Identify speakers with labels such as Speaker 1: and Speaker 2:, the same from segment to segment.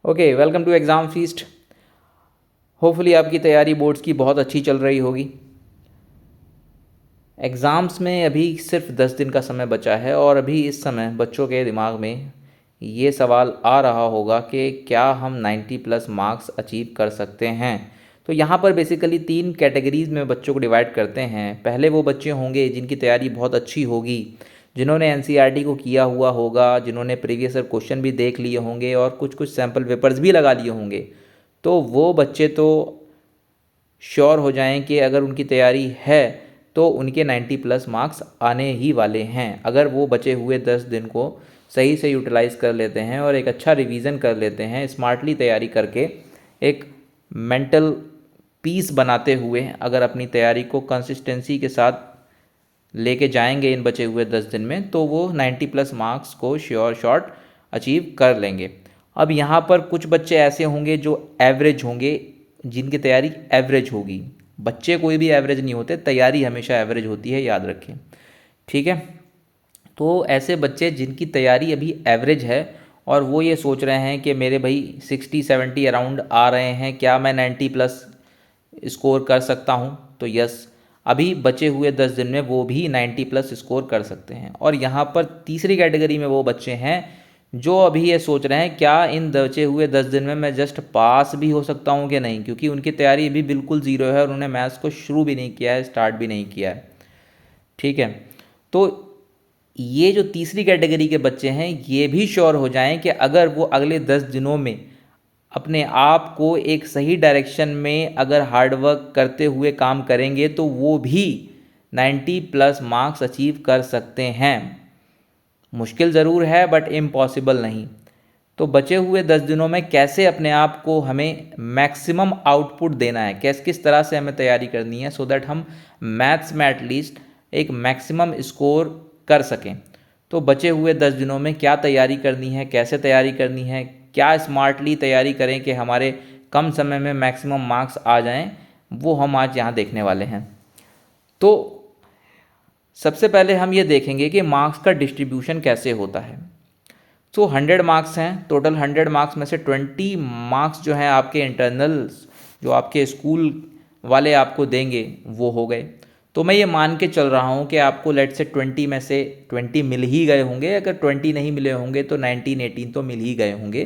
Speaker 1: Okay, welcome to exam feast. Hopefully आपकी तैयारी boards की बहुत अच्छी चल रही होगी। एग्ज़ाम्स में अभी सिर्फ 10 दिन का समय बचा है और अभी इस समय बच्चों के दिमाग में ये सवाल आ रहा होगा कि क्या हम 90 प्लस मार्क्स अचीव कर सकते हैं। तो यहाँ पर बेसिकली 3 कैटेगरीज़ में बच्चों को डिवाइड करते हैं। पहले वो बच्चे होंगे जिनकी तैयारी बहुत अच्छी होगी, जिन्होंने एनसीईआरटी को किया हुआ होगा, जिन्होंने प्रीवियस ईयर क्वेश्चन भी देख लिए होंगे और कुछ कुछ सैम्पल पेपर्स भी लगा लिए होंगे। तो वो बच्चे तो श्योर हो जाएं कि अगर उनकी तैयारी है तो उनके 90 प्लस मार्क्स आने ही वाले हैं, अगर वो बचे हुए 10 दिन को सही से यूटिलाइज़ कर लेते हैं और एक अच्छा रिवीजन कर लेते हैं, स्मार्टली तैयारी करके एक मेंटल पीस बनाते हुए अगर अपनी तैयारी को कंसिस्टेंसी के साथ लेके जाएंगे इन बचे हुए 10 दिन में, तो वो 90 प्लस मार्क्स को श्योर शॉट अचीव कर लेंगे। अब यहाँ पर कुछ बच्चे ऐसे होंगे जो एवरेज होंगे, जिनकी तैयारी एवरेज होगी। बच्चे कोई भी एवरेज नहीं होते, तैयारी हमेशा एवरेज होती है, याद रखें, ठीक है। तो ऐसे बच्चे जिनकी तैयारी अभी एवरेज है और वो ये सोच रहे हैं कि मेरे भाई 60-70 अराउंड आ रहे हैं, क्या मैं 90 प्लस स्कोर कर सकता हूँ, तो यस, अभी बचे हुए 10 दिन में वो भी 90 प्लस स्कोर कर सकते हैं। और यहाँ पर तीसरी कैटेगरी में वो बच्चे हैं जो अभी ये सोच रहे हैं क्या इन बचे हुए 10 दिन में मैं जस्ट पास भी हो सकता हूँ कि नहीं, क्योंकि उनकी तैयारी अभी बिल्कुल ज़ीरो है और उन्होंने मैथ्स को शुरू भी नहीं किया है, स्टार्ट भी नहीं किया है, ठीक है। तो ये जो तीसरी कैटेगरी के बच्चे हैं ये भी श्योर हो जाएं कि अगर वो अगले 10 दिनों में अपने आप को एक सही डायरेक्शन में अगर हार्डवर्क करते हुए काम करेंगे तो वो भी 90 प्लस मार्क्स अचीव कर सकते हैं। मुश्किल ज़रूर है बट इम्पॉसिबल नहीं। तो बचे हुए 10 दिनों में कैसे अपने आप को हमें मैक्सिमम आउटपुट देना है, किस तरह से हमें तैयारी करनी है सो दैट हम मैथ्स में एटलीस्ट एक मैक्सिमम स्कोर कर सकें। तो बचे हुए 10 दिनों में क्या तैयारी करनी है, कैसे तैयारी करनी है, क्या स्मार्टली तैयारी करें कि हमारे कम समय में मैक्सिमम मार्क्स आ जाएं, वो हम आज यहाँ देखने वाले हैं। तो सबसे पहले हम ये देखेंगे कि मार्क्स का डिस्ट्रीब्यूशन कैसे होता है। तो 100 मार्क्स हैं टोटल। 100 मार्क्स में से 20 मार्क्स जो हैं आपके इंटरनल्स, जो आपके स्कूल वाले आपको देंगे, वो हो गए। तो मैं ये मान के चल रहा हूँ कि आपको लेट से 20 में से 20 मिल ही गए होंगे। अगर 20 नहीं मिले होंगे तो 19-18 तो मिल ही गए होंगे,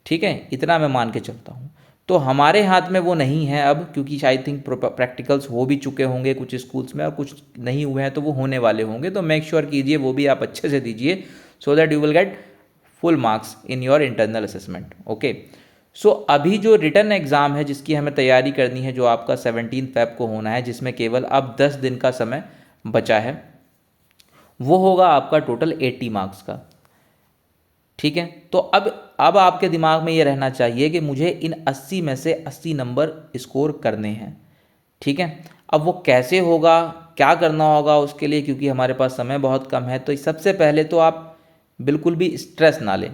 Speaker 1: ठीक है, इतना मैं मान के चलता हूँ। तो हमारे हाथ में वो नहीं है अब, क्योंकि आई थिंक प्रैक्टिकल्स हो भी चुके होंगे कुछ स्कूल्स में और कुछ नहीं हुए हैं तो वो होने वाले होंगे। तो मेक श्योर कीजिए वो भी आप अच्छे से दीजिए so that you will get full marks in your internal assessment. Okay, so अभी जो रिटन एग्ज़ाम है जिसकी हमें तैयारी करनी है, जो आपका 17 फेब को होना है, जिसमें केवल अब 10 दिन का समय बचा है, वो होगा आपका टोटल 80 मार्क्स का, ठीक है। तो अब आपके दिमाग में ये रहना चाहिए कि मुझे इन 80 में से 80 नंबर स्कोर करने हैं, ठीक है। अब वो कैसे होगा, क्या करना होगा उसके लिए, क्योंकि हमारे पास समय बहुत कम है, तो सबसे पहले तो आप बिल्कुल भी स्ट्रेस ना लें।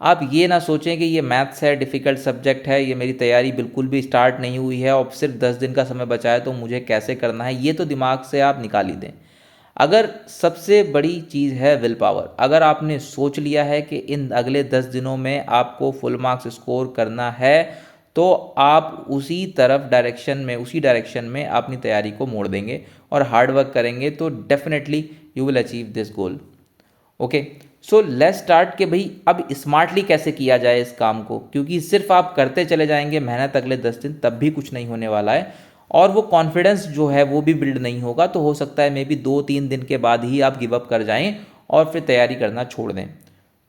Speaker 1: आप ये ना सोचें कि ये मैथ्स है, डिफ़िकल्ट सब्जेक्ट है, ये मेरी तैयारी बिल्कुल भी स्टार्ट नहीं हुई है और सिर्फ 10 दिन का समय बचा है तो मुझे कैसे करना है, ये तो दिमाग से आप निकाल ही दें। अगर सबसे बड़ी चीज़ है विल पावर, अगर आपने सोच लिया है कि इन अगले 10 दिनों में आपको फुल मार्क्स स्कोर करना है, तो आप उसी डायरेक्शन में अपनी तैयारी को मोड़ देंगे और हार्ड वर्क करेंगे तो definitely you will achieve this goal. Okay, so let's start कि भाई अब स्मार्टली कैसे किया जाए इस काम को, क्योंकि सिर्फ आप करते चले जाएंगे मेहनत अगले 10 दिन, तब भी कुछ नहीं होने वाला है और वो कॉन्फिडेंस जो है वो भी बिल्ड नहीं होगा। तो हो सकता है मे बी 2-3 दिन के बाद ही आप गिव अप कर जाएं और फिर तैयारी करना छोड़ दें।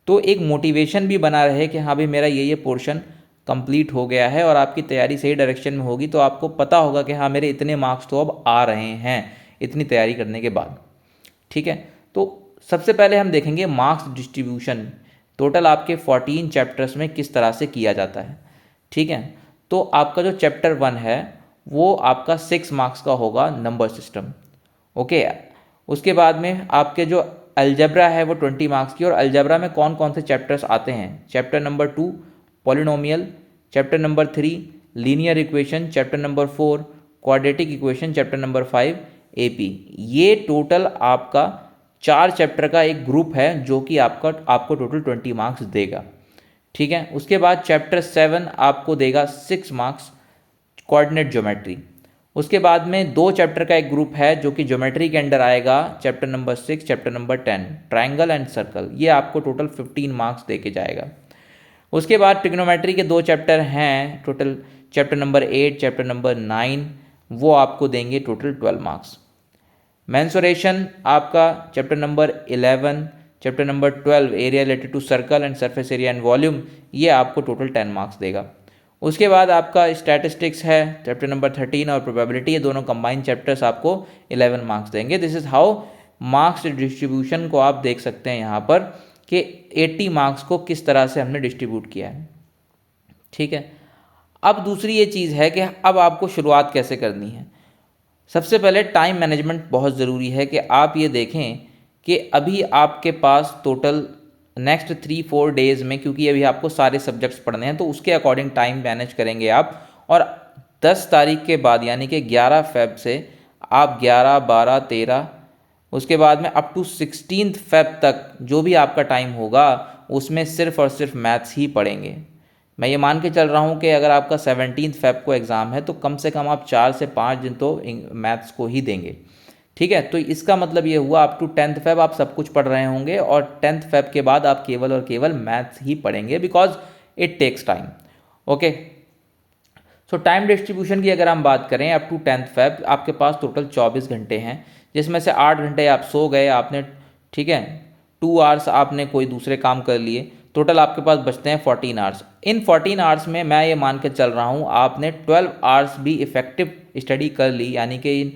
Speaker 1: तो एक मोटिवेशन भी बना रहे कि हाँ भाई मेरा ये पोर्शन कंप्लीट हो गया है और आपकी तैयारी सही डायरेक्शन में होगी तो आपको पता होगा कि हाँ मेरे इतने मार्क्स तो अब आ रहे हैं इतनी तैयारी करने के बाद, ठीक है। तो सबसे पहले हम देखेंगे मार्क्स डिस्ट्रीब्यूशन टोटल आपके 14 चैप्टर्स में किस तरह से किया जाता है, ठीक है। तो आपका जो चैप्टर 1 है वो आपका 6 मार्क्स का होगा, नंबर सिस्टम, ओके। उसके बाद में आपके जो अलजेब्रा है वो 20 मार्क्स की, और अलजेब्रा में कौन कौन से चैप्टर्स आते हैं, chapter number 2 polynomial, chapter number 3 linear equation, chapter number 4 quadratic equation, chapter number 5 AP. ये टोटल आपका 4 चैप्टर का एक ग्रुप है जो कि आपको टोटल 20 मार्क्स देगा, ठीक है। उसके बाद चैप्टर 7 आपको देगा 6 मार्क्स, कोऑर्डिनेट ज्योमेट्री। उसके बाद में 2 चैप्टर का एक ग्रुप है जो कि ज्योमेट्री के अंडर आएगा, chapter number 6, chapter number 10 triangle and circle, ये आपको टोटल 15 मार्क्स दे के जाएगा। उसके बाद ट्रिग्नोमेट्री के 2 चैप्टर हैं total, chapter number 8, chapter number 9, वो आपको देंगे टोटल 12 मार्क्स। मेंसुरेशन आपका chapter number 11, chapter number 12 area related to circle and surface area and volume, ये आपको टोटल 10 मार्क्स देगा। उसके बाद आपका स्टैटिस्टिक्स है चैप्टर नंबर 13 और प्रोबेबिलिटी, ये दोनों कंबाइंड चैप्टर्स आपको 11 मार्क्स देंगे। This is how marks distribution को आप देख सकते हैं यहाँ पर कि 80 मार्क्स को किस तरह से हमने डिस्ट्रीब्यूट किया है। ठीक है। अब दूसरी ये चीज़ है कि अब आपको शुरुआत कैसे करनी है। सबसे पहले टाइम मैनेजमेंट बहुत ज़रूरी है कि आप ये देखें कि अभी आपके पास टोटल नेक्स्ट 3-4 डेज़ में, क्योंकि अभी आपको सारे सब्जेक्ट्स पढ़ने हैं तो उसके अकॉर्डिंग टाइम मैनेज करेंगे आप। और 10 तारीख के बाद यानी कि 11 फेब से आप 11, 12, 13, उसके बाद में अप टू 16 फेब तक जो भी आपका टाइम होगा उसमें सिर्फ और सिर्फ मैथ्स ही पढ़ेंगे। मैं ये मान के चल रहा हूँ कि अगर आपका 17 फेब को एग्ज़ाम है तो कम से कम आप 4 से 5 दिन तो मैथ्स को ही देंगे। ठीक है। तो इसका मतलब ये हुआ अप टू 10th फेब आप सब कुछ पढ़ रहे होंगे और 10th फेब के बाद आप केवल और केवल मैथ्स ही पढ़ेंगे, because it takes time. Okay. So time distribution की अगर हम बात करें अप टू 10th फेब आपके पास टोटल 24 घंटे हैं, जिसमें से 8 घंटे आप सो गए आपने, ठीक है, 2 आवर्स आपने कोई दूसरे काम कर लिए, टोटल आपके पास बचते हैं 14 आवर्स। इन 14 आवर्स में मैं ये मान के चल रहा हूँ आपने 12 आवर्स भी इफ़ेक्टिव स्टडी कर ली, यानी कि इन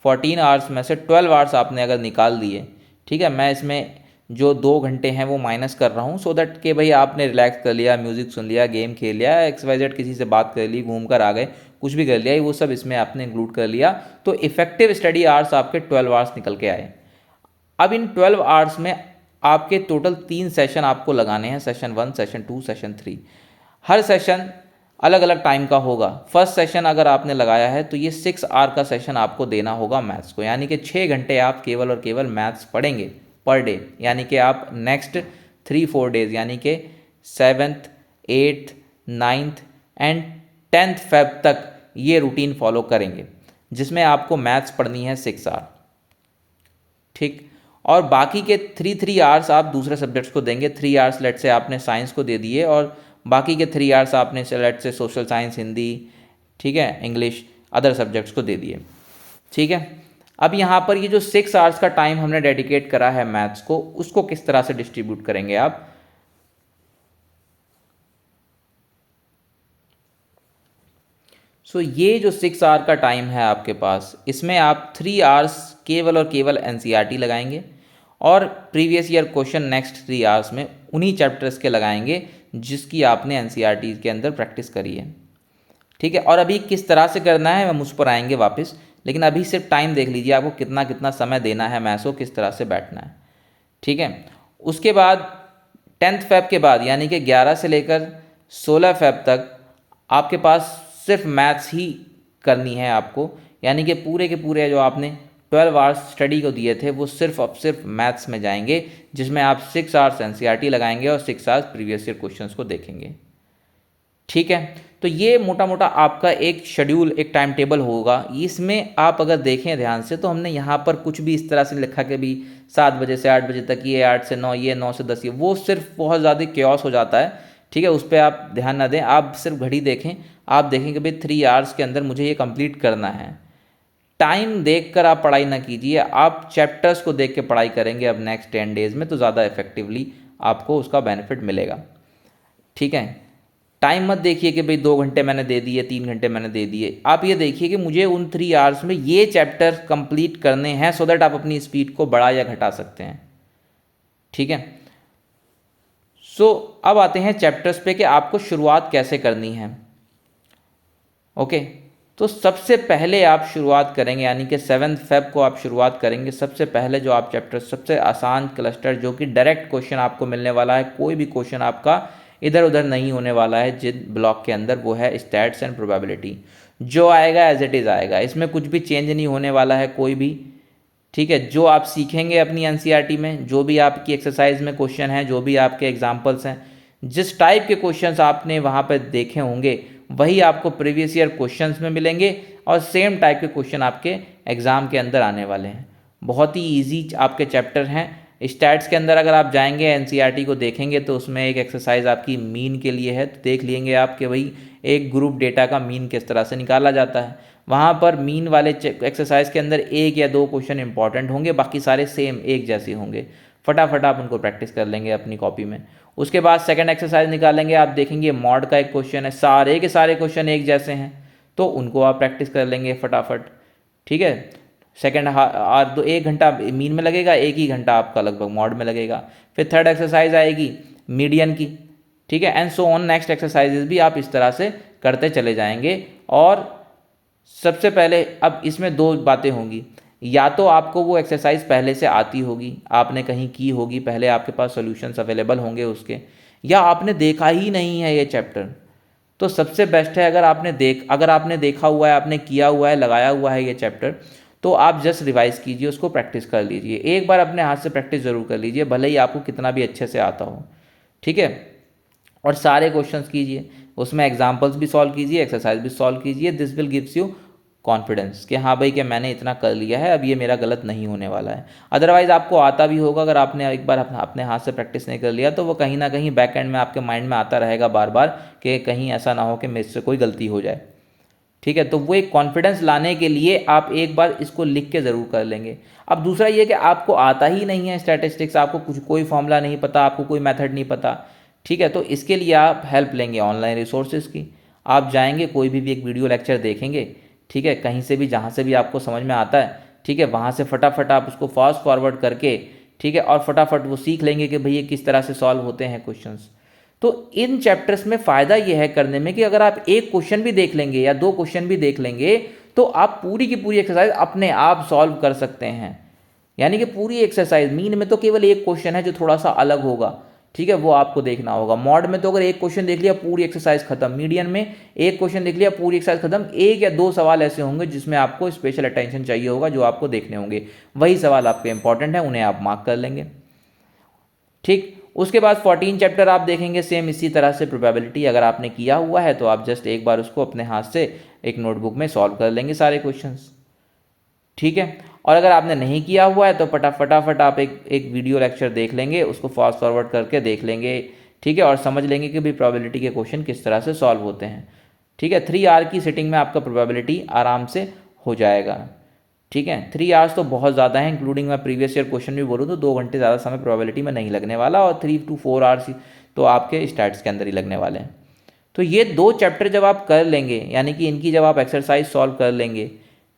Speaker 1: 14 आवर्स में से 12 आवर्स आपने अगर निकाल दिए, ठीक है, मैं इसमें जो 2 घंटे हैं वो माइनस कर रहा हूँ सो दैट कि भाई आपने रिलैक्स कर लिया, म्यूज़िक सुन लिया, गेम खेल लिया, XYZ किसी से बात कर ली, घूम कर आ गए, कुछ भी कर लिया, वो सब इसमें आपने इंक्लूड कर लिया, तो इफेक्टिव स्टडी आवर्स आपके 12 आवर्स निकल के आए। अब इन 12 आवर्स में आपके टोटल 3 सेशन आपको लगाने हैं, सेशन 1, सेशन 2, सेशन 3। हर सेशन अलग अलग टाइम का होगा। फर्स्ट सेशन अगर आपने लगाया है तो ये 6 आवर का सेशन आपको देना होगा मैथ्स को, यानी कि 6 घंटे आप केवल और केवल मैथ्स पढ़ेंगे पर डे, यानी कि आप नेक्स्ट 3-4 डेज यानी कि 7th, 8th, 9th and 10th Feb तक ये रूटीन फॉलो करेंगे, जिसमें आपको मैथ्स पढ़नी है 6 आवर। ठीक। और बाकी के 3 आवर्स आप दूसरे सब्जेक्ट्स को देंगे। 3 आवर्स लेट से आपने साइंस को दे दिए और बाकी के 3 आवर्स आपने लेट से सोशल साइंस, हिंदी, ठीक है, इंग्लिश, अदर सब्जेक्ट्स को दे दिए। ठीक है। अब यहाँ पर ये जो 6 आवर्स का टाइम हमने डेडिकेट करा है मैथ्स को, उसको किस तरह से डिस्ट्रीब्यूट करेंगे आप। सो ये जो 6 आवर का टाइम है आपके पास, इसमें आप 3 आवर्स केवल और केवल NCERT लगाएंगे और previous year question next 3 hours में उन्हीं चैप्टर्स के लगाएंगे जिसकी आपने NCERT के अंदर प्रैक्टिस करी है। ठीक है। और अभी किस तरह से करना है हम उस पर आएंगे वापस, लेकिन अभी सिर्फ टाइम देख लीजिए आपको कितना कितना समय देना है मैथ्स को, किस तरह से बैठना है। ठीक है। उसके बाद 10th फेब के बाद यानी कि 11 से लेकर 16 फेब तक आपके पास सिर्फ मैथ्स ही करनी है आपको, यानी कि पूरे के पूरे जो आपने 12 आवर्स स्टडी को दिए थे वो सिर्फ अब सिर्फ मैथ्स में जाएंगे, जिसमें आप 6 आवर्स NCERT लगाएंगे और 6 आवर्स प्रीवियस ईयर क्वेश्चंस को देखेंगे। ठीक है। तो ये मोटा मोटा आपका एक शेड्यूल, एक टाइम टेबल होगा। इसमें आप अगर देखें ध्यान से तो हमने यहाँ पर कुछ भी इस तरह से लिखा कि भी 7 बजे से 8 बजे तक ये, 8 से 9 ये, 9 से 10 ये, वो सिर्फ बहुत ज़्यादा क्योस हो जाता है। ठीक है। उस पर आप ध्यान ना दें, आप सिर्फ घड़ी देखें, आप देखें कि भाई 3 आवर्स के अंदर मुझे ये कंप्लीट करना है। टाइम देखकर आप पढ़ाई ना कीजिए, आप चैप्टर्स को देख के पढ़ाई करेंगे अब नेक्स्ट 10 डेज़ में तो ज़्यादा इफेक्टिवली आपको उसका बेनिफिट मिलेगा। ठीक है। टाइम मत देखिए कि भाई 2 घंटे मैंने दे दिए, 3 घंटे मैंने दे दिए, आप ये देखिए कि मुझे उन 3 आवर्स में ये चैप्टर कंप्लीट करने हैं सो दैट आप अपनी स्पीड को बढ़ा या घटा सकते हैं। ठीक है। सो अब आते हैं चैप्टर्स पे कि आपको शुरुआत कैसे करनी है। ओके। तो सबसे पहले आप शुरुआत करेंगे, यानी कि 7th फेब को आप शुरुआत करेंगे। सबसे पहले जो आप चैप्टर, सबसे आसान क्लस्टर जो कि डायरेक्ट क्वेश्चन आपको मिलने वाला है, कोई भी क्वेश्चन आपका इधर उधर नहीं होने वाला है जिन ब्लॉक के अंदर, वो है स्टैट्स एंड प्रोबेबिलिटी। जो आएगा एज इट इज़ आएगा, इसमें कुछ भी चेंज नहीं होने वाला है कोई भी। ठीक है। जो आप सीखेंगे अपनी NCERT में, जो भी आपकी एक्सरसाइज में क्वेश्चन है, जो भी आपके एग्जाम्पल्स हैं, जिस टाइप के क्वेश्चंस आपने वहाँ पर देखे होंगे वही आपको प्रीवियस ईयर क्वेश्चंस में मिलेंगे और सेम टाइप के क्वेश्चन आपके एग्ज़ाम के अंदर आने वाले हैं। बहुत ही ईजी आपके चैप्टर हैं। स्टैट्स के अंदर अगर आप जाएंगे एनसीईआरटी को देखेंगे तो उसमें एक एक्सरसाइज आपकी मीन के लिए है, तो देख लेंगे आप कि भाई एक ग्रुप डेटा का मीन किस तरह से निकाला जाता है। वहाँ पर मीन वाले एक्सरसाइज के अंदर एक या दो क्वेश्चन इंपॉर्टेंट होंगे, बाकी सारे सेम एक जैसे होंगे। फटाफट आप उनको प्रैक्टिस कर लेंगे अपनी कॉपी में। उसके बाद सेकंड एक्सरसाइज निकालेंगे, आप देखेंगे मॉड का एक क्वेश्चन है, सारे के सारे क्वेश्चन एक जैसे हैं तो उनको आप प्रैक्टिस कर लेंगे फटाफट। ठीक है, सेकेंड दो 1 घंटा मीन में लगेगा, 1 ही घंटा आपका लगभग मॉड में लगेगा। फिर थर्ड एक्सरसाइज आएगी मीडियन की। ठीक है, and so on next exercises भी आप इस तरह से करते चले जाएंगे। और सबसे पहले अब इसमें दो बातें होंगी, या तो आपको वो एक्सरसाइज पहले से आती होगी, आपने कहीं की होगी पहले, आपके पास सॉल्यूशंस अवेलेबल होंगे उसके, या आपने देखा ही नहीं है ये चैप्टर। तो सबसे बेस्ट है अगर आपने देखा हुआ है, आपने किया हुआ है, लगाया हुआ है ये चैप्टर, तो आप जस्ट रिवाइज कीजिए, उसको प्रैक्टिस कर लीजिए। एक बार अपने हाथ से प्रैक्टिस ज़रूर कर लीजिए, भले ही आपको कितना भी अच्छे से आता हो। ठीक है, और सारे क्वेश्चंस कीजिए, उसमें एग्जाम्पल्स भी सॉल्व कीजिए, एक्सरसाइज भी सॉल्व कीजिए। This will gives you confidence कि हाँ भाई कि मैंने इतना कर लिया है, अब ये मेरा गलत नहीं होने वाला है। अदरवाइज़ आपको आता भी होगा, अगर आपने एक बार अपने हाथ से प्रैक्टिस नहीं कर लिया तो वो कहीं ना कहीं बैक एंड में आपके माइंड में आता रहेगा बार बार कि कहीं ऐसा ना हो कि मेरे से कोई गलती हो जाए। ठीक है, तो वो एक कॉन्फिडेंस लाने के लिए आप एक बार इसको लिख के ज़रूर कर लेंगे। अब दूसरा ये कि आपको आता ही नहीं है स्टैटिस्टिक्स, आपको कुछ कोई फॉर्मूला नहीं पता, आपको कोई मेथड नहीं पता। ठीक है, तो इसके लिए आप हेल्प लेंगे ऑनलाइन रिसोर्सेज की। आप जाएंगे, कोई भी एक वीडियो लेक्चर देखेंगे, ठीक है, कहीं से भी जहाँ से भी आपको समझ में आता है, ठीक है, वहाँ से फटाफट आप उसको फास्ट फॉरवर्ड करके, ठीक है, और फटाफट वो सीख लेंगे कि भई ये किस तरह से सॉल्व होते हैं क्वेश्चंस। तो इन चैप्टर्स में फ़ायदा ये है करने में कि अगर आप एक क्वेश्चन भी देख लेंगे या दो क्वेश्चन भी देख लेंगे तो आप पूरी की पूरी एक्सरसाइज अपने आप सॉल्व कर सकते हैं। यानी कि पूरी एक्सरसाइज, मीन में तो केवल एक क्वेश्चन है जो थोड़ा सा अलग होगा, ठीक है, वो आपको देखना होगा। मॉड में तो अगर एक क्वेश्चन देख लिया पूरी एक्सरसाइज खत्म, मीडियन में एक क्वेश्चन देख लिया पूरी एक्सरसाइज खत्म। एक या दो सवाल ऐसे होंगे जिसमें आपको स्पेशल अटेंशन चाहिए होगा, जो आपको देखने होंगे, वही सवाल आपके इंपॉर्टेंट है, उन्हें आप मार्क कर लेंगे। ठीक, उसके बाद 14 चैप्टर आप देखेंगे सेम इसी तरह से। प्रोबेबिलिटी अगर आपने किया हुआ है तो आप जस्ट एक बार उसको अपने हाथ से एक नोटबुक में सॉल्व कर लेंगे सारे क्वेश्चंस। ठीक है, और अगर आपने नहीं किया हुआ है तो फटाफट आप एक वीडियो लेक्चर देख लेंगे, उसको फास्ट फॉरवर्ड करके देख लेंगे। ठीक है, और समझ लेंगे कि भाई प्रोबेबिलिटी के क्वेश्चन किस तरह से सॉल्व होते हैं। ठीक है, 3 आवर की सिटिंग में आपका प्रोबेबिलिटी आराम से हो जाएगा। ठीक है, 3 आवर्स तो बहुत ज़्यादा है, इंक्लूडिंग मैं प्रीवियस ईयर क्वेश्चन भी बोलूँ तो 2 घंटे ज़्यादा समय प्रोबेबिलिटी में नहीं लगने वाला, और 3 to 4 आवर्स तो आपके स्टैट्स के अंदर ही लगने वाले हैं। तो ये 2 चैप्टर जब आप कर लेंगे, यानी कि इनकी जब आप एक्सरसाइज सॉल्व कर लेंगे,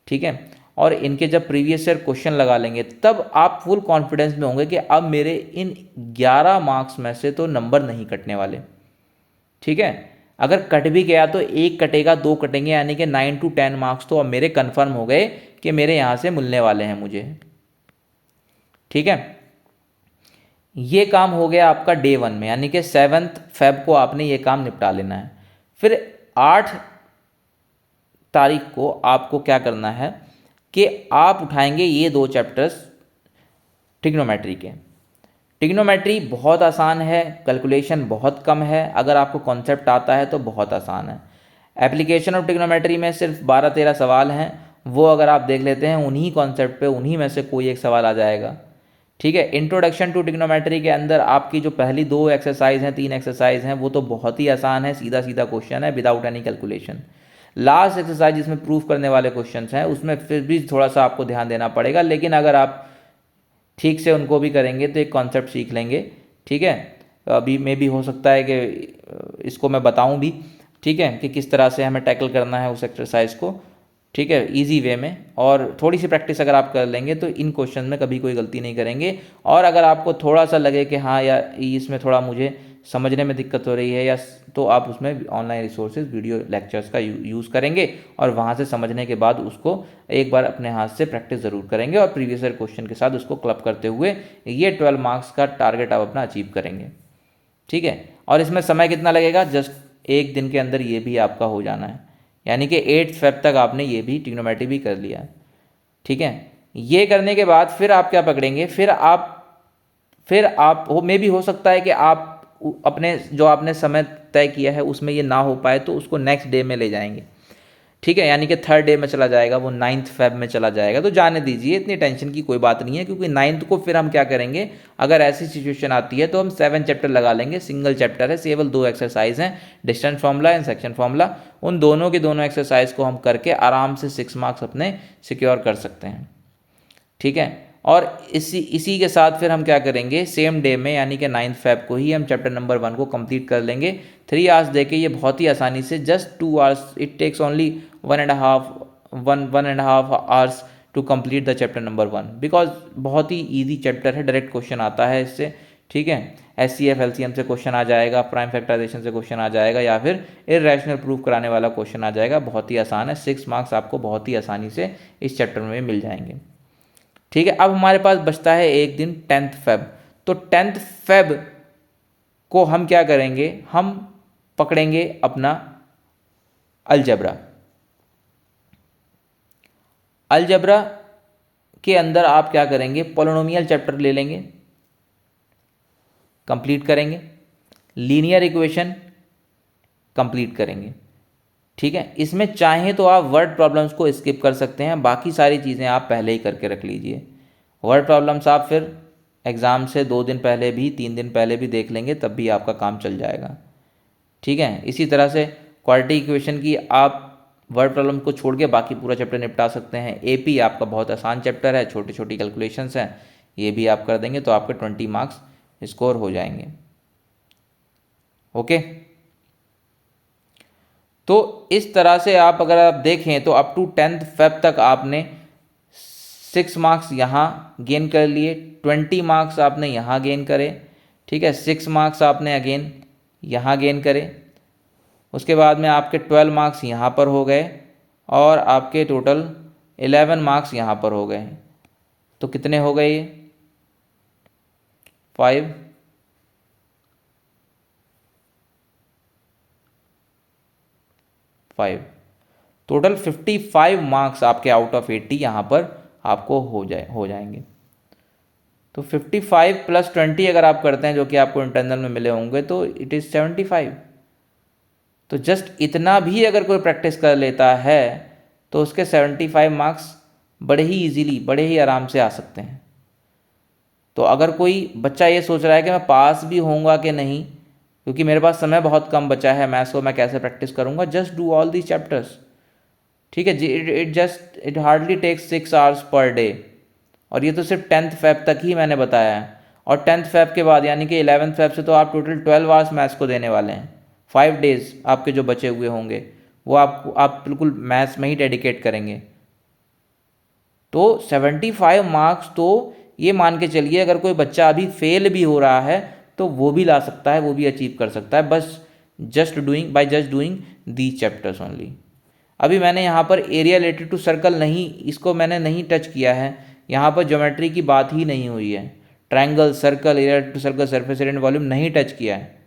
Speaker 1: ठीक है, और इनके जब प्रीवियस ईयर क्वेश्चन लगा लेंगे, तब आप फुल कॉन्फिडेंस में होंगे कि अब मेरे इन 11 मार्क्स में से तो नंबर नहीं कटने वाले। ठीक है, अगर कट भी गया तो एक कटेगा, 2 कटेंगे, यानी कि 9 to 10 मार्क्स तो अब मेरे कन्फर्म हो गए कि मेरे यहाँ से मिलने वाले हैं मुझे। ठीक है, ये काम हो गया आपका डे 1 में, यानी कि 7 फेब को आपने ये काम निपटा लेना है। फिर 8 तारीख को आपको क्या करना है कि आप उठाएंगे ये 2 चैप्टर्स ट्रिग्नोमेट्री के। ट्रिग्नोमेट्री बहुत आसान है, कैलकुलेशन बहुत कम है, अगर आपको कॉन्सेप्ट आता है तो बहुत आसान है। एप्लीकेशन ऑफ ट्रिग्नोमेट्री में सिर्फ 12-13 सवाल हैं, वो अगर आप देख लेते हैं उन्हीं कॉन्सेप्ट पे, उन्हीं में से कोई एक सवाल आ जाएगा। ठीक है, इंट्रोडक्शन टू ट्रिग्नोमेट्री के अंदर आपकी जो पहली 2 एक्सरसाइज हैं, 3 एक्सरसाइज हैं, वो तो बहुत ही आसान है, सीधा सीधा क्वेश्चन है without any calculation. Last exercise जिसमें प्रूफ करने वाले क्वेश्चन हैं, उसमें फिर भी थोड़ा सा आपको ध्यान देना पड़ेगा, लेकिन अगर आप ठीक से उनको भी करेंगे तो एक कॉन्सेप्ट सीख लेंगे। ठीक है, अभी में भी हो सकता है कि इसको मैं बताऊं भी, ठीक है, कि किस तरह से हमें टैकल करना है उस एक्सरसाइज को, ठीक है, इजी वे में। और थोड़ी सी प्रैक्टिस अगर आप कर लेंगे तो इन क्वेश्चन में कभी कोई गलती नहीं करेंगे। और अगर आपको थोड़ा सा लगे कि हाँ यार इसमें थोड़ा मुझे समझने में दिक्कत हो रही है, या तो आप उसमें ऑनलाइन रिसोर्सेज वीडियो लेक्चर्स का यूज़ करेंगे, और वहाँ से समझने के बाद उसको एक बार अपने हाथ से प्रैक्टिस ज़रूर करेंगे, और प्रीवियस ईयर क्वेश्चन के साथ उसको क्लब करते हुए ये 12 मार्क्स का टारगेट आप अपना अचीव करेंगे। ठीक है, और इसमें समय कितना लगेगा, जस्ट 1 दिन के अंदर ये भी आपका हो जाना है, यानी कि 8 फेब तक आपने ये भी ट्रिग्नोमेट्री भी कर लिया है। ठीक है, ये करने के बाद फिर आप क्या पकड़ेंगे, फिर आप हो सकता है कि आप अपने जो आपने समय तय किया है उसमें ये ना हो पाए तो उसको नेक्स्ट डे में ले जाएंगे, ठीक है, यानी कि थर्ड डे में चला जाएगा, वो 9th फेब में चला जाएगा। तो जाने दीजिए, इतनी टेंशन की कोई बात नहीं है, क्योंकि 9th को फिर हम क्या करेंगे, अगर ऐसी सिचुएशन आती है तो हम 7 चैप्टर लगा लेंगे, सिंगल चैप्टर है, केवल 2 एक्सरसाइज हैं, distance formula and section formula. उन दोनों की दोनों एक्सरसाइज को हम करके आराम से 6 मार्क्स अपने सिक्योर कर सकते हैं, ठीक है। और इसी के साथ फिर हम क्या करेंगे, सेम डे में यानी कि 9th फेब को ही हम चैप्टर नंबर 1 को कंप्लीट कर लेंगे 3 आवर्स दे के। ये बहुत ही आसानी से, just 2 hours, it takes only 1.5 hours to complete the chapter number 1, because बहुत ही ईजी चैप्टर है, डायरेक्ट क्वेश्चन आता है इससे, ठीक है। SCF LCM से क्वेश्चन आ जाएगा, प्राइम फैक्टराइजेशन से क्वेश्चन आ जाएगा, या फिर इर्रेशनल प्रूफ कराने वाला क्वेश्चन आ जाएगा। बहुत ही आसान है, 6 मार्क्स आपको बहुत ही आसानी से इस चैप्टर में मिल जाएंगे, ठीक है। अब हमारे पास बचता है एक दिन 10th फेब। तो 10th फेब को हम क्या करेंगे, हम पकड़ेंगे अपना अलजेब्रा। अलजेब्रा के अंदर आप क्या करेंगे, पॉलिनोमियल चैप्टर ले लेंगे, कंप्लीट करेंगे, लीनियर इक्वेशन कंप्लीट करेंगे, ठीक है। इसमें चाहें तो आप वर्ड प्रॉब्लम्स को स्किप कर सकते हैं, बाकी सारी चीज़ें आप पहले ही करके रख लीजिए। वर्ड प्रॉब्लम्स आप फिर एग्ज़ाम से 2 दिन पहले भी, 3 दिन पहले भी देख लेंगे, तब भी आपका काम चल जाएगा, ठीक है। इसी तरह से क्वाड्रेटिक इक्वेशन की आप वर्ड प्रॉब्लम को छोड़ के बाकी पूरा चैप्टर निपटा सकते हैं। AP आपका बहुत आसान चैप्टर है, छोटी छोटी कैलकुलेशंस हैं, ये भी आप कर देंगे तो आपके 20 मार्क्स स्कोर हो जाएंगे, ओके। तो इस तरह से आप अगर आप देखें तो अप टू 10th फेब तक आपने 6 मार्क्स यहाँ गेन कर लिए, 20 मार्क्स आपने यहाँ गेन करे, ठीक है। 6 मार्क्स आपने अगेन यहाँ गेन करे, उसके बाद में आपके 12 मार्क्स यहाँ पर हो गए और आपके टोटल 11 मार्क्स यहाँ पर हो गए। तो कितने हो गए ये, 5 टोटल 55 मार्क्स आपके आउट ऑफ 80 यहाँ पर आपको हो जाएंगे। तो 55 + 20 अगर आप करते हैं, जो कि आपको इंटरनल में मिले होंगे, तो इट इज़ 75। तो जस्ट इतना भी अगर कोई प्रैक्टिस कर लेता है तो उसके 75 मार्क्स बड़े ही इजीली, बड़े ही आराम से आ सकते हैं। तो अगर कोई बच्चा ये सोच रहा है कि मैं पास भी होऊंगा कि नहीं, क्योंकि मेरे पास समय बहुत कम बचा है, मैथ्स को मैं कैसे प्रैक्टिस करूंगा, just do all these chapters, ठीक है। It hardly takes 6 hours per day, और ये तो सिर्फ 10th फेब तक ही मैंने बताया है। और 10th फेब के बाद यानी कि 11th फेब से तो आप टोटल 12 आवर्स मैथ्स को देने वाले हैं। 5 डेज आपके जो बचे हुए होंगे वो आप बिल्कुल मैथ्स में ही डेडिकेट करेंगे। तो 75 मार्क्स, तो ये मान के चलिए अगर कोई बच्चा अभी फेल भी हो रहा है तो वो भी ला सकता है, वो भी अचीव कर सकता है, बस just doing the chapters only. अभी मैंने यहाँ पर एरिया रिलेटेड टू सर्कल नहीं, इसको मैंने नहीं टच किया है, यहाँ पर ज्योमेट्री की बात ही नहीं हुई है। Triangle, circle, area to circle, surface area volume नहीं टच किया है,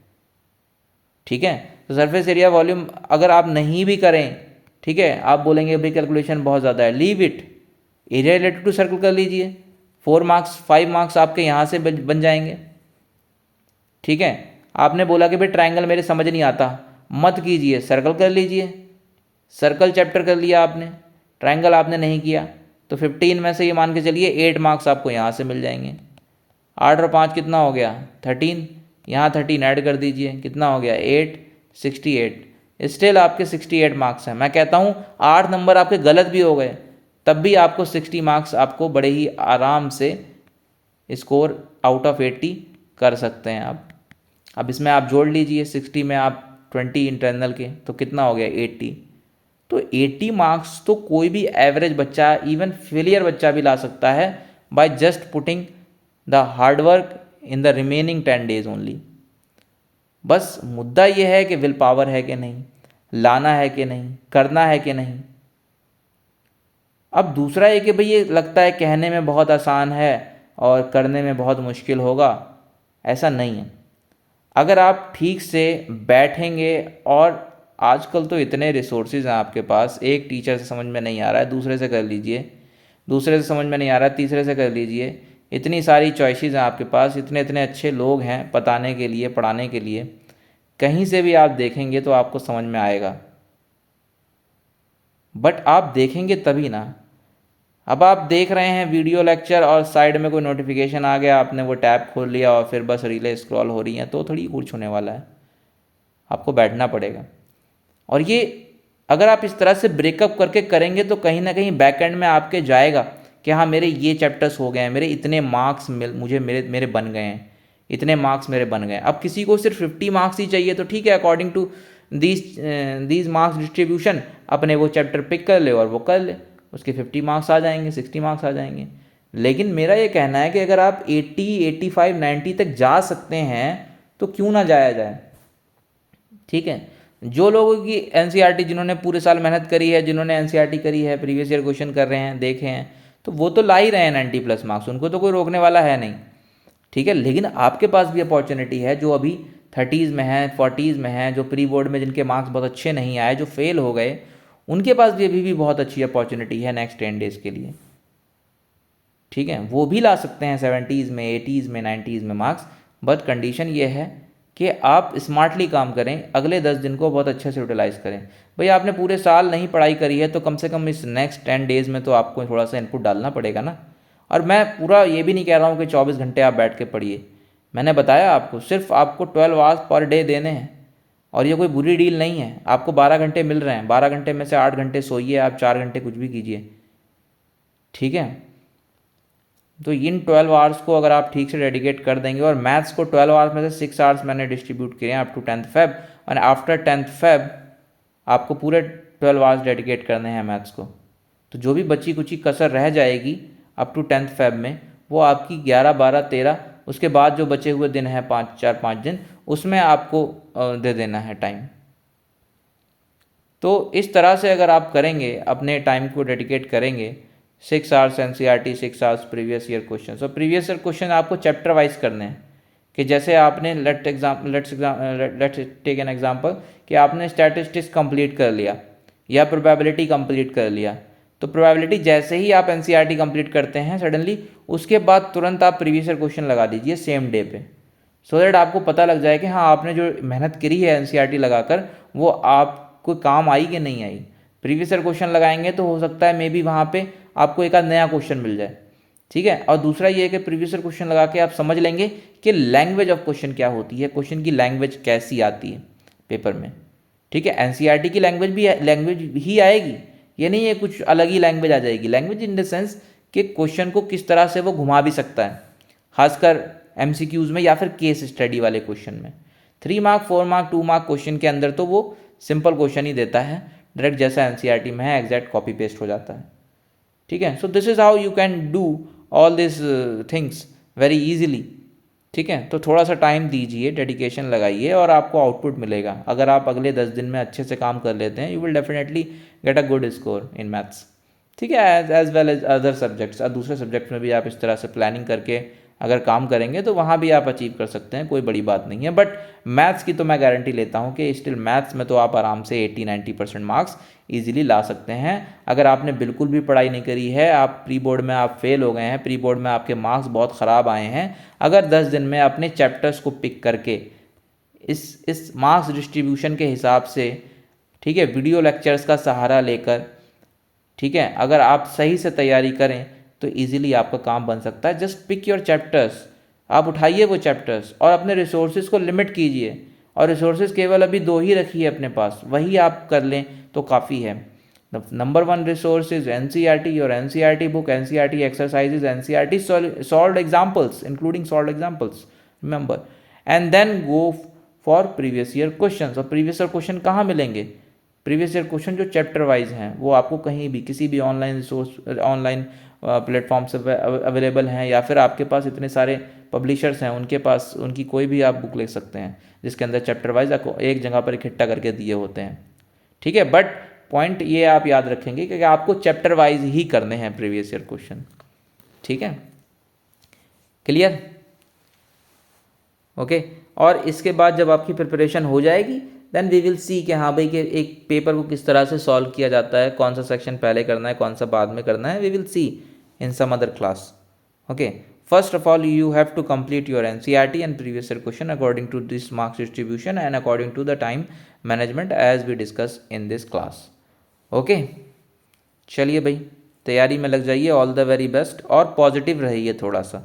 Speaker 1: ठीक है। तो सरफेस एरिया वॉल्यूम अगर आप नहीं भी करें, ठीक है, आप बोलेंगे भाई कैलकुलेशन बहुत ज़्यादा है, leave it, area related to circle कर लीजिए, 4 मार्क्स 5 मार्क्स आपके यहाँ से बन जाएंगे, ठीक है। आपने बोला कि भाई ट्रायंगल मेरे समझ नहीं आता, मत कीजिए, सर्कल कर लीजिए, सर्कल चैप्टर कर लिया आपने, ट्रायंगल आपने नहीं किया, तो 15 में से ये मान के चलिए 8 मार्क्स आपको यहाँ से मिल जाएंगे। 8 और 5 कितना हो गया, 13, यहाँ 13 ऐड कर दीजिए, कितना हो गया 8, 68। स्टिल आपके 68 मार्क्स हैं। मैं कहता हूँ 8 नंबर आपके गलत भी हो गए तब भी आपको 60 मार्क्स आपको बड़े ही आराम से स्कोर आउट ऑफ 80 कर सकते हैं आप। अब इसमें आप जोड़ लीजिए, 60 में आप 20 इंटरनल के, तो कितना हो गया 80। तो 80 मार्क्स तो कोई भी एवरेज बच्चा, इवन फेलियर बच्चा भी ला सकता है by just putting the hard work in the remaining 10 days only. बस मुद्दा ये है कि विल पावर है कि नहीं, लाना है कि नहीं, करना है कि नहीं। अब दूसरा ये कि भाई ये लगता है कहने में बहुत आसान है और करने में बहुत मुश्किल होगा, ऐसा नहीं है। अगर आप ठीक से बैठेंगे, और आजकल तो इतने रिसोर्सेज हैं आपके पास, एक टीचर से समझ में नहीं आ रहा है दूसरे से कर लीजिए, दूसरे से समझ में नहीं आ रहा है तीसरे से कर लीजिए, इतनी सारी चॉइसेस हैं आपके पास, इतने इतने अच्छे लोग हैं बताने के लिए, पढ़ाने के लिए, कहीं से भी आप देखेंगे तो आपको समझ में आएगा। बट आप देखेंगे तभी ना। अब आप देख रहे हैं वीडियो लेक्चर और साइड में कोई नोटिफिकेशन आ गया, आपने वो टैब खोल लिया और फिर बस रीलें स्क्रॉल हो रही हैं, तो थोड़ी कुछ होने वाला है। आपको बैठना पड़ेगा। और ये अगर आप इस तरह से ब्रेकअप करके करेंगे तो कहीं ना कहीं बैक एंड में आपके जाएगा कि हाँ मेरे ये चैप्टर्स हो गए हैं, मेरे इतने मार्क्स मुझे मेरे मेरे बन गए हैं, इतने मार्क्स मेरे बन गए। अब किसी को सिर्फ 50 मार्क्स ही चाहिए तो ठीक है, according to these marks distribution अपने वो चैप्टर पिक कर ले और वो कर ले, उसके 50 मार्क्स आ जाएंगे, 60 मार्क्स आ जाएंगे। लेकिन मेरा ये कहना है कि अगर आप 80, 85, 90 तक जा सकते हैं तो क्यों ना जाया जाए। ठीक है, जो लोगों की एनसीईआरटी, जिन्होंने पूरे साल मेहनत करी है, जिन्होंने एनसीईआरटी करी है, प्रीवियस ईयर क्वेश्चन कर रहे हैं, देखे हैं, तो वो तो ला ही रहे हैं 90+ मार्क्स, उनको तो कोई रोकने वाला है नहीं। ठीक है, लेकिन आपके पास भी अपॉर्चुनिटी है जो अभी 30s में है, 40s में है, जो प्री बोर्ड में जिनके मार्क्स बहुत अच्छे नहीं आए, जो फेल हो गए, उनके पास भी अभी भी बहुत अच्छी अपॉर्चुनिटी है नेक्स्ट 10 डेज़ के लिए। ठीक है, वो भी ला सकते हैं 70s में, 80s में, 90s में मार्क्स। बट कंडीशन ये है कि आप स्मार्टली काम करें, अगले 10 दिन को बहुत अच्छे से यूटिलाइज़ करें। भाई आपने पूरे साल नहीं पढ़ाई करी है तो कम से कम इस नेक्स्ट 10 डेज़ में तो आपको थोड़ा सा इनपुट डालना पड़ेगा ना। और मैं पूरा ये भी नहीं कह रहा हूँ कि 24 घंटे आप बैठ के पढ़िए। मैंने बताया आपको, सिर्फ आपको 12 आवर्स पर डे देने हैं और ये कोई बुरी डील नहीं है। आपको 12 घंटे मिल रहे हैं, 12 घंटे में से 8 घंटे सोइए, आप 4 घंटे कुछ भी कीजिए। ठीक है, तो इन 12 आवर्स को अगर आप ठीक से डेडिकेट कर देंगे, और मैथ्स को 12 आवर्स में से 6 आवर्स मैंने डिस्ट्रीब्यूट किए हैं अप टू 10th Feb, और आफ्टर 10th Feb आपको पूरे 12 आवर्स डेडिकेट करने हैं मैथ्स को। तो जो भी बची कुची कसर रह जाएगी अप टू 10th Feb में, वो आपकी 11, 12, 13, उसके बाद जो बचे हुए दिन हैं 4-5 दिन, उसमें आपको दे देना है टाइम। तो इस तरह से अगर आप करेंगे, अपने टाइम को डेडिकेट करेंगे, 6 hours NCERT, 6 hours previous year question. और प्रीवियस ईयर क्वेश्चन आपको चैप्टर वाइज करने हैं कि जैसे आपने लेट्स टेक एन एग्जांपल कि आपने स्टैटिस्टिक्स कंप्लीट कर लिया या प्रोबेबिलिटी कंप्लीट कर लिया, तो प्रोबेबिलिटी जैसे ही आप एनसीईआरटी कंप्लीट करते हैं सडनली, उसके बाद तुरंत आप प्रीवियस ईयर क्वेश्चन लगा दीजिए सेम डे पे, सो दैट आपको पता लग जाए कि हाँ आपने जो मेहनत करी है एनसीईआरटी लगाकर वो आपको काम आई कि नहीं आई। प्रीवियस ईयर क्वेश्चन लगाएंगे तो हो सकता है मे बी वहाँ पे आपको एक आध नया क्वेश्चन मिल जाए। ठीक है, और दूसरा ये है कि प्रीवियस ईयर क्वेश्चन लगा के आप समझ लेंगे कि लैंग्वेज ऑफ क्वेश्चन क्या होती है, क्वेश्चन की लैंग्वेज कैसी आती है पेपर में। ठीक है, एनसीईआरटी की लैंग्वेज ही आएगी, ये नहीं है कुछ अलग ही लैंग्वेज आ जाएगी। लैंग्वेज इन द सेंस कि क्वेश्चन को किस तरह से वो घुमा भी सकता है, खासकर एमसीक्यूज़ में या फिर केस स्टडी वाले क्वेश्चन में। 3 मार्क, 4 मार्क, 2 मार्क क्वेश्चन के अंदर तो वो सिंपल क्वेश्चन ही देता है, डायरेक्ट जैसा एनसीईआरटी में है एग्जैक्ट कॉपी पेस्ट हो जाता है। ठीक है, so this is how you can do all this things very easily. ठीक है, तो थोड़ा सा टाइम दीजिए, डेडिकेशन लगाइए और आपको आउटपुट मिलेगा। अगर आप अगले 10 दिन में अच्छे से काम कर लेते हैं, you will definitely get a good score in maths. ठीक है, as well as other subjects, दूसरे सब्जेक्ट्स में भी आप इस तरह से प्लानिंग करके अगर काम करेंगे तो वहाँ भी आप अचीव कर सकते हैं, कोई बड़ी बात नहीं है। बट मैथ्स की तो मैं गारंटी लेता हूँ कि स्टिल मैथ्स में तो आप आराम से 80-90% मार्क्स ईजिली ला सकते हैं। अगर आपने बिल्कुल भी पढ़ाई नहीं करी है, आप प्री बोर्ड में आप फेल हो गए हैं, प्री बोर्ड में आपके मार्क्स बहुत ख़राब आए हैं, अगर 10 दिन में अपने चैप्टर्स को पिक करके इस मार्क्स डिस्ट्रीब्यूशन के हिसाब से, ठीक है, वीडियो लेक्चर्स का सहारा लेकर, ठीक है, अगर आप सही से तैयारी करें तो इजीली आपका काम बन सकता है। जस्ट पिक योर चैप्टर्स, आप उठाइए वो चैप्टर्स और अपने रिसोर्सेज को लिमिट कीजिए, और रिसोर्सेज केवल अभी 2 ही रखिए अपने पास, वही आप कर लें तो काफ़ी है। Number 1 resource is NCERT, your NCERT book, NCERT exercises, NCERT solved examples including solved examples, remember, and then go for previous year question. और प्रीवियस ईयर क्वेश्चन कहाँ मिलेंगे? प्रीवियस ईयर क्वेश्चन जो चैप्टर वाइज हैं वो आपको कहीं भी किसी भी ऑनलाइन रिसोर्स, ऑनलाइन प्लेटफॉर्म से अवेलेबल हैं, या फिर आपके पास इतने सारे पब्लिशर्स हैं उनके पास उनकी कोई भी आप बुक ले सकते हैं जिसके अंदर चैप्टर वाइज आपको एक जगह पर इकट्ठा करके दिए होते हैं। ठीक है, बट पॉइंट ये आप याद रखेंगे कि आपको चैप्टर वाइज ही करने हैं प्रीवियस ईयर क्वेश्चन। ठीक है, क्लियर? ओके, और इसके बाद जब आपकी प्रिपरेशन हो जाएगी देन वी विल सी कि हाँ भाई कि एक पेपर को किस तरह से सॉल्व किया जाता है, कौन सा सेक्शन पहले करना है, कौन सा बाद में करना है, we will see in some other class. Okay, First of all, you have to complete your NCERT and previous year question according to this marks distribution and according to the time management as we discuss in this class. Okay, चलिए भाई तैयारी में लग जाइए. All the very best. और positive रहिए थोड़ा सा.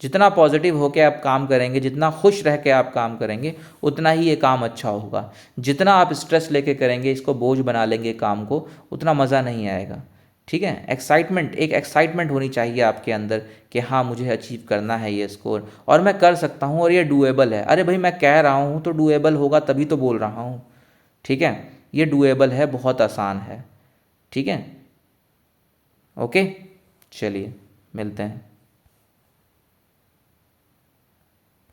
Speaker 1: जितना पॉजिटिव होकर आप काम करेंगे, जितना खुश रह के आप काम करेंगे, उतना ही ये काम अच्छा होगा. जितना आप स्ट्रेस लेके करेंगे, इसको बोझ बना लेंगे काम को, उतना मज़ा नहीं आएगा. ठीक है. एक्साइटमेंट, एक एक्साइटमेंट होनी चाहिए आपके अंदर कि हाँ मुझे अचीव करना है ये स्कोर और मैं कर सकता हूँ और ये डूएबल है. अरे भाई मैं कह रहा हूँ तो डूएबल होगा तभी तो बोल रहा हूँ. ठीक है. ये डूएबल है, बहुत आसान है. ठीक है. ओके, चलिए मिलते हैं.